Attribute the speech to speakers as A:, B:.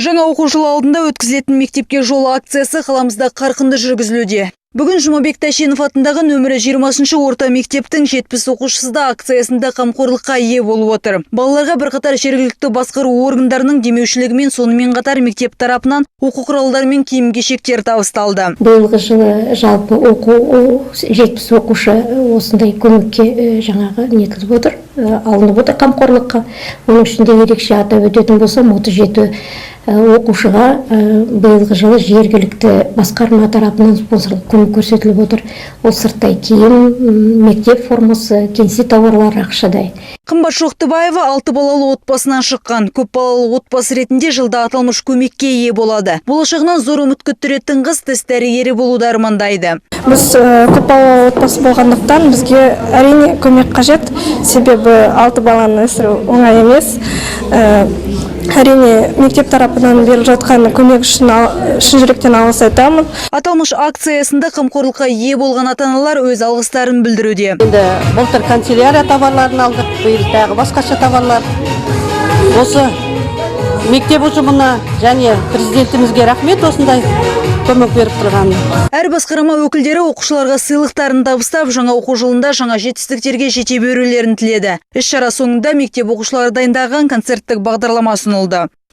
A: Жаңа оқу жылы алдында өткізілетін мектепке жол акциясы қаламызда қарқынды жүргізілуде. Бүгін Жұмабек Тәшенов атындағы нөмірі 20 орта мектептің 70 оқушысы да акциясында қамқорлыққа ие болып отыр. Балаларға бірқатар жергілікті басқару органдарының демеушілігімен, сонымен қатар мектеп тарапынан оқу құралдары мен киім-кешектер табысталды.
B: Биылғы жылы жалпы 70 оқушы осындай көмекке жаңағы нетіліп отыр, алынып отыр қамқорлыққа. Оның ішінде ерекше атап өтетін болсам, 37 оқушыға биылғы жылы жергілікті басқарма тарапынан спонсорлық көмек көрсетіліп отыр. Ол сырттай киім, мектеп формасы, кеңсе тауарлары ақшадай.
A: Қымбат Шоқтыбаева 6 балалы отбасынан шыққан. Көп балалы отбасы ретінде жылда аталмыш көмекке ие болады. Болашағынан зор үміт күттіретін қыз тіс дәрігері болуды армандайды.
C: Біз көп балалы отбасы болғандықтан бізге әрине көмек қажет. Себебі 6 баланы өсіру оңай емес. Әрине мектеп тарапынан беріліп жатқан көмек үшін шын жүректен алғыс айтамын.
A: Аталмыш акциясында қамқорлыққа ие болған ата-аналар өз алғыстарын білдіруде.
D: Енді былтыр канцелярия товарларын алдық, биыл тағы басқаша товарлар. Осы мектеп ұжымына және президентімізге рахмет осындай көмек беріп тұрған.
A: Әр басқарма өкілдері оқушыларға сыйлықтарын табыстап, жаңа оқу жылында жаңа жетістіктерге жете берулерін тіледі. Іс-шара соңында мектеп оқушылары дайындаған концерттік бағдарлама ұсынылды.